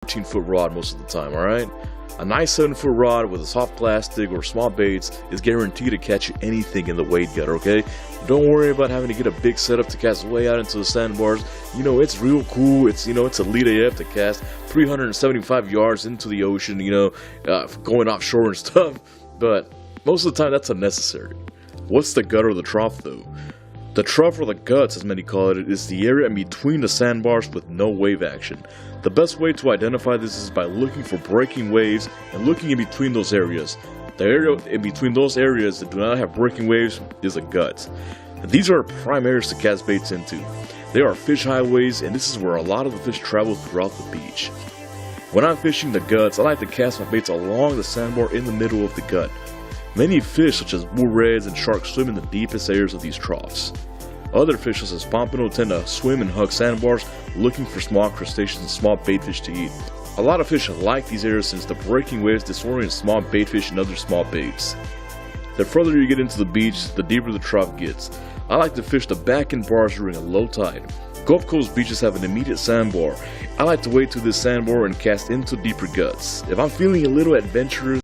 14-foot rod most of the time, alright? A nice 7-foot rod with a soft plastic or small baits is guaranteed to catch anything in the wade gutter, okay? Don't worry about having to get a big setup to cast way out into the sandbars. You know, it's real cool. It's elite AF to cast 375 yards into the ocean, going offshore and stuff. But most of the time, that's unnecessary. What's the gut or the trough, though? The trough, or the guts as many call it, is the area in between the sandbars with no wave action. The best way to identify this is by looking for breaking waves and looking in between those areas. The area in between those areas that do not have breaking waves is a gut. These are prime areas to cast baits into. They are fish highways, and this is where a lot of the fish travel throughout the beach. When I'm fishing the guts, I like to cast my baits along the sandbar in the middle of the gut. Many fish such as bull reds and sharks swim in the deepest areas of these troughs. Other fish such as pompano tend to swim and hug sandbars looking for small crustaceans and small baitfish to eat. A lot of fish like these areas since the breaking waves disorient small baitfish and other small baits. The further you get into the beach, the deeper the trough gets. I like to fish the back end bars during a low tide. Gulf Coast beaches have an immediate sandbar. I like to wade to this sandbar and cast into deeper guts. If I'm feeling a little adventurous,